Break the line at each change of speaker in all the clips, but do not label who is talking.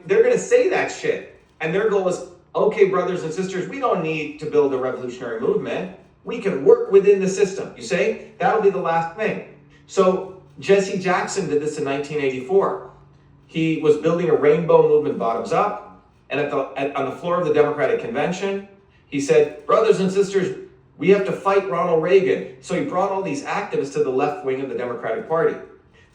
they're gonna say that shit. And their goal is, okay, brothers and sisters, we don't need to build a revolutionary movement. We can work within the system. You see? That'll be the last thing. So Jesse Jackson did this in 1984. He was building a rainbow movement bottoms up, and on the floor of the Democratic Convention, he said, brothers and sisters, we have to fight Ronald Reagan. So he brought all these activists to the left wing of the Democratic Party.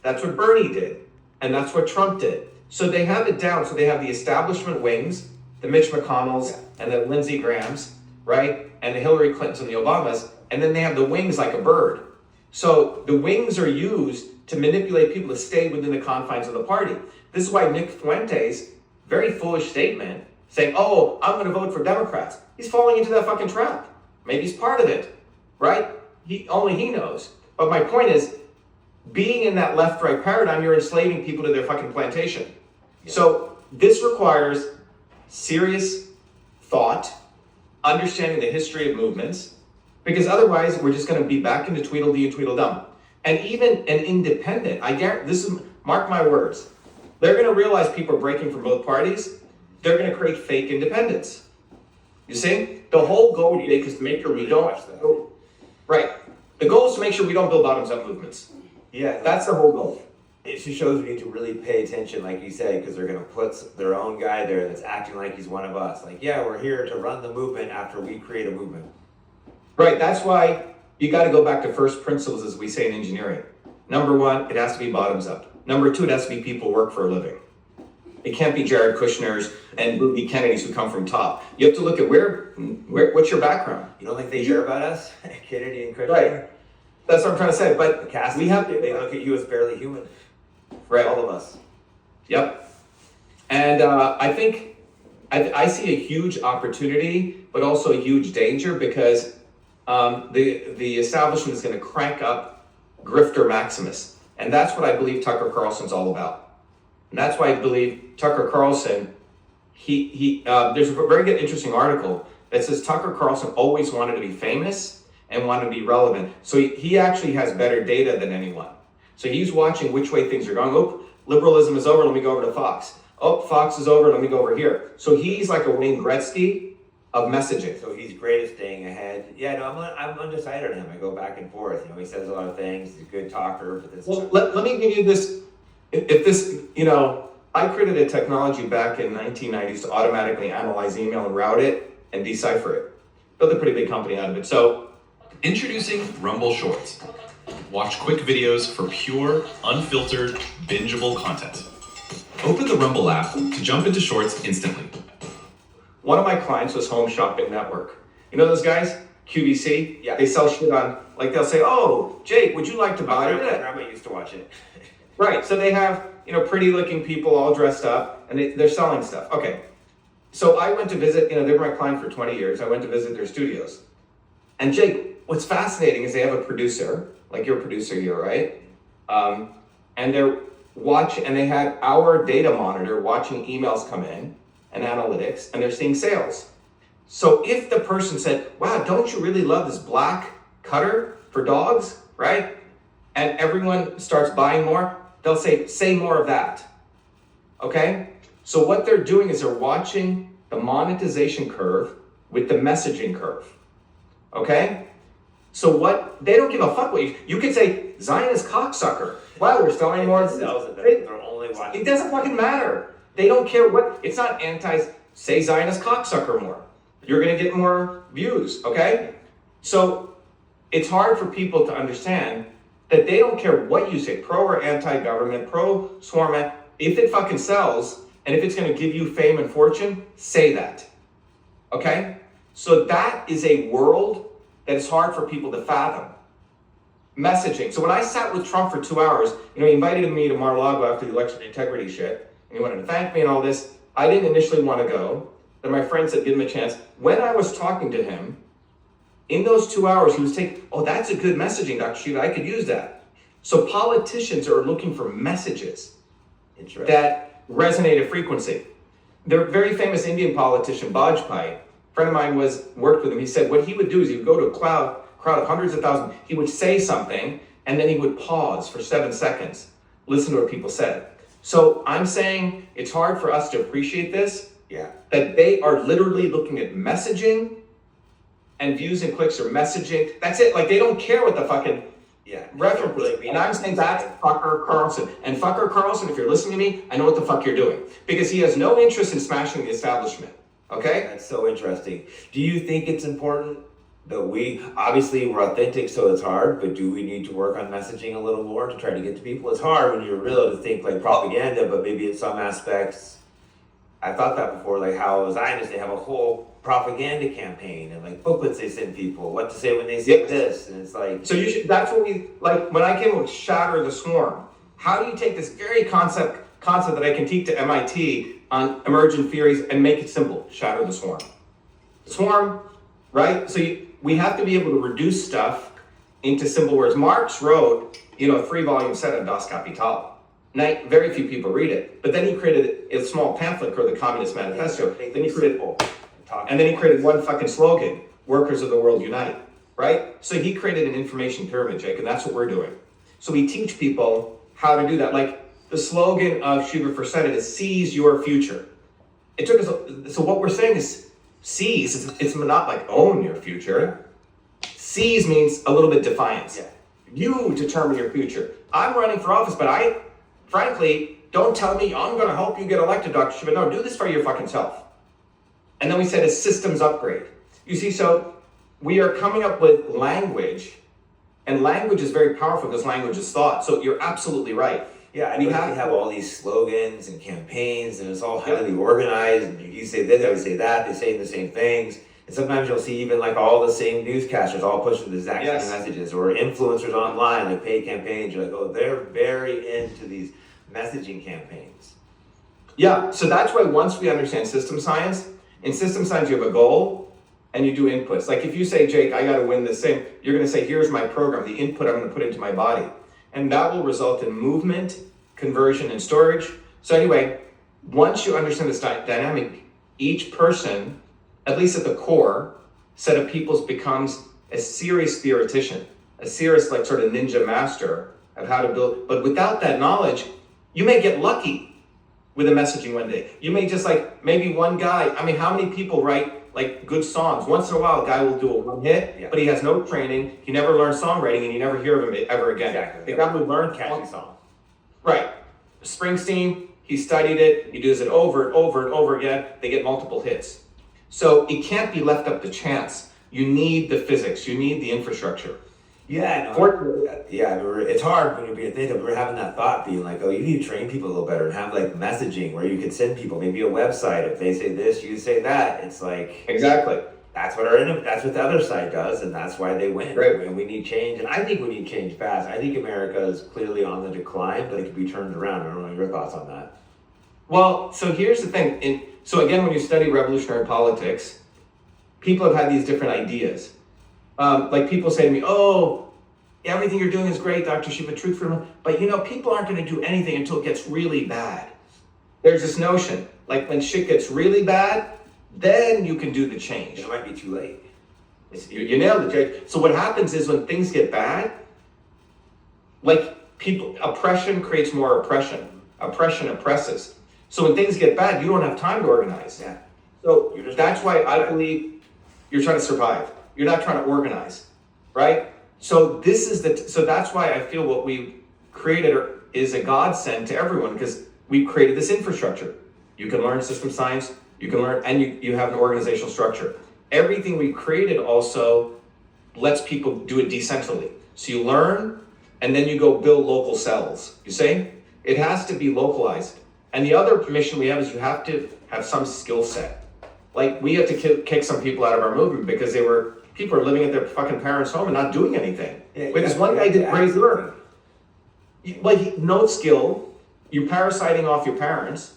That's what Bernie did, and that's what Trump did. So they have it down. So they have the establishment wings, the Mitch McConnells and the Lindsey Grahams, right? And the Hillary Clintons and the Obamas, and then they have the wings like a bird. So the wings are used to manipulate people to stay within the confines of the party. This is why Nick Fuentes, very foolish statement, saying, oh, I'm gonna vote for Democrats. He's falling into that fucking trap. Maybe he's part of it, right? Only he knows. But my point is, being in that left-right paradigm, you're enslaving people to their fucking plantation. Yeah. So this requires serious thought, understanding the history of movements, because otherwise we're just going to be back into Tweedledee and Tweedledum. And even an independent, I guarantee, this is, mark my words, they're going to realize people are breaking from both parties. They're going to create fake independence. You see? The whole goal is to make sure we don't, right. The goal is to make sure we don't build bottoms-up movements.
Yeah.
That's the whole goal.
It just shows we need to really pay attention, like you say, because they're going to put their own guy there that's acting like he's one of us. Like, yeah, we're here to run the movement after we create a movement.
Right, that's why you got to go back to first principles, as we say in engineering. Number one, it has to be bottoms up. Number two, it has to be people who work for a living. It can't be Jared Kushner's and Bobby Kennedy's who come from top. You have to look at where what's your background.
You don't think they care about us? Kennedy and Kushner?
Right. That's what I'm trying to say. But
we have to. They look at you as barely human.
Right.
All of us.
Yep. And I think I see a huge opportunity, but also a huge danger, because the establishment is going to crank up grifter maximus. And that's what I believe Tucker Carlson's all about. And that's why I believe Tucker Carlson, there's a very good, interesting article that says Tucker Carlson always wanted to be famous and wanted to be relevant. So he actually has better data than anyone. So he's watching which way things are going. Oh, liberalism is over, let me go over to Fox. Oh, Fox is over, let me go over here. So he's like a Wayne Gretzky of messaging.
So he's great at staying ahead. Yeah, no, I'm undecided on him. I go back and forth. You know, he says a lot of things. He's a good talker. But this
let me give you this. If this, I created a technology back in 1990s to automatically analyze email and route it and decipher it. Built a pretty big company out of it. So,
introducing Rumble Shorts. Watch quick videos for pure, unfiltered, bingeable content. Open the Rumble app to jump into Shorts instantly.
One of my clients was Home Shopping Network. You know those guys? QVC?
Yeah.
They sell shit on, like they'll say, oh, Jake, would you like to buy it?
My grandma used to watch it.
Right, so they have, pretty looking people all dressed up, and they're selling stuff. Okay, so I went to visit, they were my client for 20 years. I went to visit their studios. And Jake, what's fascinating is they have a producer, like your producer here, right? And they're watching, and they had our data monitor watching emails come in and analytics, and they're seeing sales. So if the person said, wow, don't you really love this black cutter for dogs, right? And everyone starts buying more, they'll say more of that, okay? So what they're doing is they're watching the monetization curve with the messaging curve, okay? So they don't give a fuck what you could say, Zionist cocksucker. Wow, we're selling more.
They're only watching.
It doesn't fucking matter. They don't care it's not say Zionist cocksucker more. You're gonna get more views, okay? So it's hard for people to understand that they don't care what you say, pro or anti-government, pro-swarm, if it fucking sells, and if it's gonna give you fame and fortune, say that, okay? So that is a world that is hard for people to fathom. Messaging. So when I sat with Trump for 2 hours, he invited me to Mar-a-Lago after the election integrity shit, and he wanted to thank me and all this. I didn't initially want to go. Then my friend said, give him a chance. When I was talking to him, in those 2 hours, he was taking, oh, that's a good messaging, Dr. Shiva, I could use that. So politicians are looking for messages that resonate at frequency. The very famous Indian politician, Bajpai, a friend of mine worked with him. He said what he would do is he would go to a crowd of hundreds of thousands. He would say something, and then he would pause for 7 seconds, listen to what people said. So I'm saying it's hard for us to appreciate this,
Yeah.
that they are literally looking at messaging and views and clicks or messaging. That's it. Like they don't care what the fucking
Yeah.
reference is. And I'm saying that's fucker Carlson. And fucker Carlson, if you're listening to me, I know what the fuck you're doing. Because he has no interest in smashing the establishment. Okay?
That's so interesting. Do you think it's important that obviously we're authentic, so it's hard, but do we need to work on messaging a little more to try to get to people? It's hard when you're real to think like propaganda, but maybe in some aspects, I thought that before, like how Zionists, they have a whole propaganda campaign and like booklets they send people, what to say when they say this, and it's like.
So that's what we, like when I came up with Shatter the Swarm, how do you take this very concept that I can teach to MIT on emergent theories and make it simple? Shatter the swarm. Swarm, right? So we have to be able to reduce stuff into simple words. Marx wrote, a 3-volume set of Das Kapital. Very few people read it. But then he created a small pamphlet called the Communist Manifesto. Then he created one fucking slogan, Workers of the World Unite, right? So he created an information pyramid, Jake, and that's what we're doing. So we teach people how to do that. Like the slogan of Shiva for Senate is seize your future. It took us, so what we're saying is seize, it's not like own your future. Seize means a little bit defiance.
Yeah.
You determine your future. I'm running for office, but frankly, don't tell me I'm gonna help you get elected, Dr. Shiva. No, do this for your fucking self. And then we said a systems upgrade. You see, so we are coming up with language, and language is very powerful because language is thought. So you're absolutely right.
Yeah, we have all these slogans and campaigns, and it's all highly organized. And you say this, I say that. They say the same things, and sometimes you'll see even like all the same newscasters all pushing the exact same messages, or influencers online like paid campaigns. You're like, oh, they're very into these messaging campaigns.
Yeah, so that's why once we understand system science, in system science you have a goal and you do inputs. Like if you say, Jake, I got to win this thing, you're going to say, here's my program, the input I'm going to put into my body. And that will result in movement, conversion, and storage. So anyway, once you understand this dynamic, each person, at least at the core, set of peoples becomes a serious theoretician, a serious like sort of ninja master of how to build. But without that knowledge, you may get lucky with a messaging one day. You may just like, maybe one guy, how many people write like good songs? Once in a while, a guy will do a one hit, but he has no training. He never learned songwriting, and you never hear of him ever again.
Exactly.
The guy who learned
Catchy song.
Right. Springsteen, he studied it. He does it over and over and over again. They get multiple hits. So it can't be left up to chance. You need the physics. You need the infrastructure.
Yeah, it's hard when you're being authentic. We're having that thought being like, oh, you need to train people a little better and have like messaging where you could send people maybe a website. If they say this, you say that. It's like
exactly
that's what the other side does, and that's why they win.
Right.
And we need change, and I think we need change fast. I think America is clearly on the decline, but it could be turned around. I don't know your thoughts on that.
Well, so here's the thing. So again, when you study revolutionary politics, people have had these different ideas. Like people say to me, oh, everything you're doing is great, Dr. Shiva, truth for but people aren't going to do anything until it gets really bad. There's this notion, like when shit gets really bad, then you can do the change.
It might be too late.
You nailed it, Jake. So what happens is when things get bad, like oppression creates more oppression. Oppression oppresses. So when things get bad, you don't have time to organize.
Yeah.
So that's why I believe you're trying to survive. You're not trying to organize, right? So so that's why I feel what we created is a godsend to everyone because we created this infrastructure. You can learn system science, you can learn, and you have an organizational structure. Everything we created also lets people do it decentrally. So you learn, and then you go build local cells. You see? It has to be localized. And the other mission we have is you have to have some skill set. Like we had to kick some people out of our movement because people are living at their fucking parents' home and not doing anything.
Yeah,
But this one guy did great work. No skill, you're parasiting off your parents,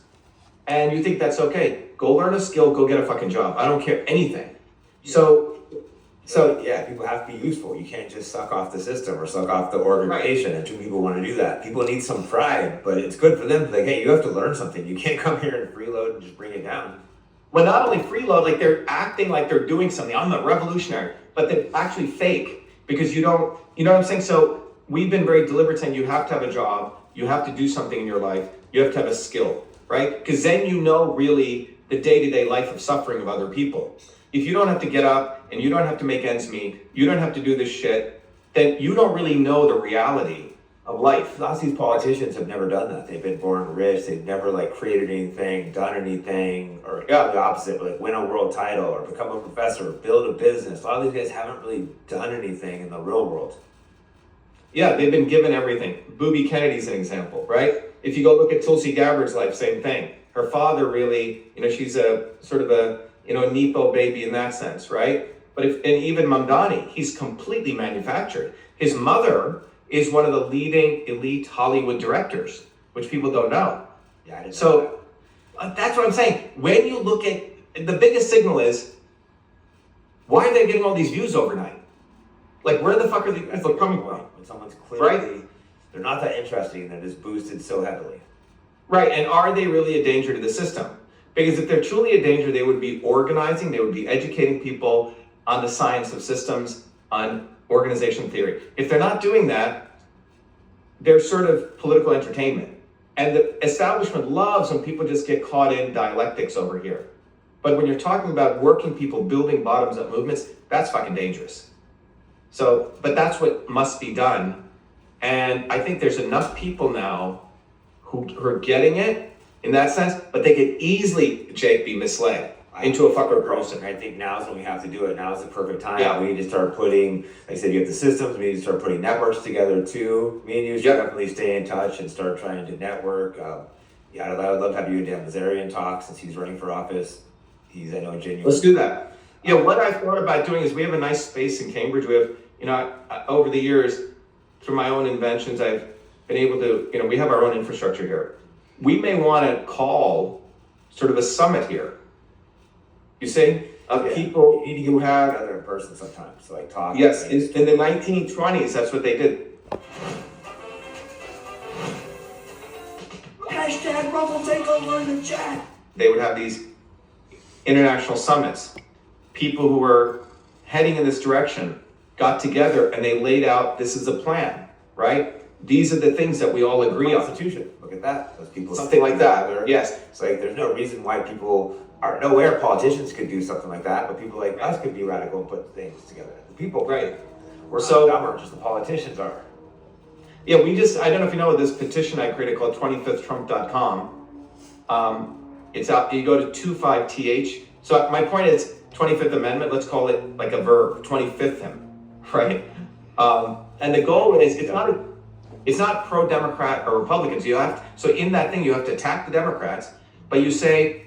and you think that's okay. Go learn a skill, go get a fucking job. I don't care anything. So
yeah, people have to be useful. You can't just suck off the system or suck off the organization.
Right.
And two people want to do that. People need some pride, but it's good for them. Like, hey, you have to learn something. You can't come here and freeload and just bring it down.
Well, not only freeload, like they're acting like they're doing something. I'm a revolutionary, but they're actually fake because you know what I'm saying? So we've been very deliberate saying you have to have a job, you have to do something in your life, You have to have a skill, right? Because then you know really the day-to-day life of suffering of other people. If you don't have to get up and you don't have to make ends meet, you don't have to do this shit, then you don't really know the reality of life.
Lots of these politicians have never done that. They've been born rich. They've never like created anything, done anything, or the opposite, like win a world title or become a professor or build a business. A lot of these guys haven't really done anything in the real world.
Yeah, they've been given everything. Booby Kennedy's an example, right? If you go look at Tulsi Gabbard's life, same thing. Her father really, she's a sort of a, Nepo baby in that sense, right? But and even Mamdani, he's completely manufactured. His mother is one of the leading elite Hollywood directors, which people don't know.
Yeah, I didn't know
So that's what I'm saying. When you look at, the biggest signal is, why are they getting all these views overnight? Like, where the fuck are these people coming from?
when someone's clearly,
Right.
they're not that interesting, they're just boosted so heavily.
Right, and are they really a danger to the system? Because if they're truly a danger, they would be organizing, they would be educating people on the science of systems, on organization theory. If they're not doing that, they're sort of political entertainment. And the establishment loves when people just get caught in dialectics over here. But when you're talking about working people building bottoms-up movements, that's fucking dangerous. So, but that's what must be done. And I think there's enough people now who are getting it in that sense, but they could easily, Jake, be misled into a fucker person.
I think now is when we have to do it. Now is the perfect time.
Yeah.
We need to start putting, like I said, you have the systems, we need to start putting networks together too. Me and you should
Yep.
definitely stay in touch and start trying to network. I would love to have you and Dan Nazarian talk since he's running for office. He's, I know, genuine.
Let's do that. Yeah, what I've thought about doing is we have a nice space in Cambridge. We have, over the years, through my own inventions, I've been able to, we have our own infrastructure here. We may want to call sort of a summit here. You see, of people
You need to
who
get
have,
together in person sometimes, so like talk.
yes, in the 1920s, that's what they did.
Hashtag Rumble Takeover in the chat.
They would have these international summits. People who were heading in this direction got together and they laid out, this is a plan, right? These are the things that we all agree on.
Constitution. Look at that. Those people
Something like that.
together.
Yes.
It's like there's no reason why people are nowhere. Politicians could do something like that, but people like us could be radical and put things together. The people,
Right.
we're
So-
so dumber. Just the politicians are.
Yeah, I don't know if you know this petition I created called 25thtrump.com. It's out, you go to 25th. So my point is 25th Amendment, let's call it like a verb, 25th him, right? And the goal is, it's not pro-Democrat or Republicans. So in that thing, you have to attack the Democrats, but you say,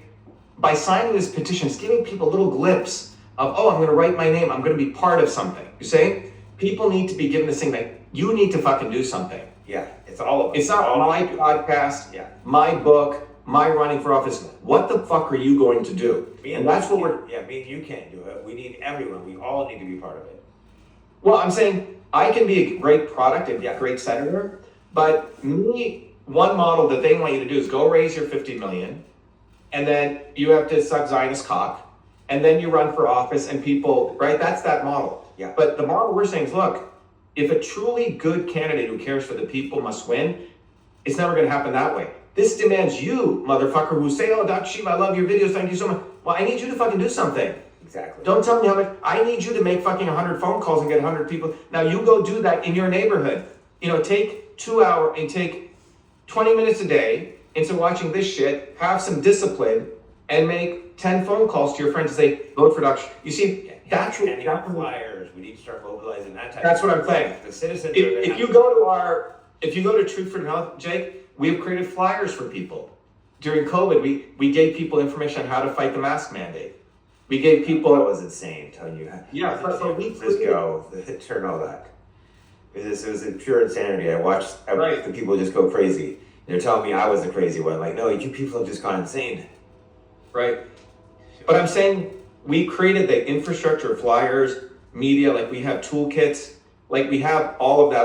by signing this petition, it's giving people a little glimpse of, oh, I'm going to write my name, I'm going to be part of something. You say, people need to be given this thing that you need to fucking do something.
Yeah, it's all of us.
It's not
All
my
of you.
podcast,
Yeah.
my book, my running for office. What the fuck are you going to do? And that's what we're,
Yeah, me and you can't do it. We need everyone. We all need to be part of it.
well, I'm saying I can be a great product and a great senator, but one model that they want you to do is go raise your 50 million, and then you have to suck Zionist cock, and then you run for office and people, right? That's that model.
Yeah.
But the model we're saying is, look, if a truly good candidate who cares for the people must win, it's never going to happen that way. This demands you, motherfucker, who say, oh, Dr. Shiva, I love your videos, thank you so much. Well, I need you to fucking do something.
Exactly.
Don't tell me how much. I need you to make fucking 100 phone calls and get 100 people. Now you go do that in your neighborhood. Take 2 hours and take 20 minutes a day into watching this shit, have some discipline, and make 10 phone calls to your friends and say, vote for Dr. You see, that's what,
handing out flyers. We need to start mobilizing that type.
that's
of
what I'm saying.
The citizens.
If you go to Truth for Health, Jake, we have created flyers for people. During COVID, we gave people information on how to fight the mask mandate. We gave people.
That was insane. Telling you.
Yeah, but we
Frisco, turn all that. It was a pure insanity. I watched
Right.
the people just go crazy. They're telling me I was the crazy one. Like, no, you people have just gone insane.
Right. But I'm saying we created the infrastructure, flyers, media, like we have toolkits, like we have all of that.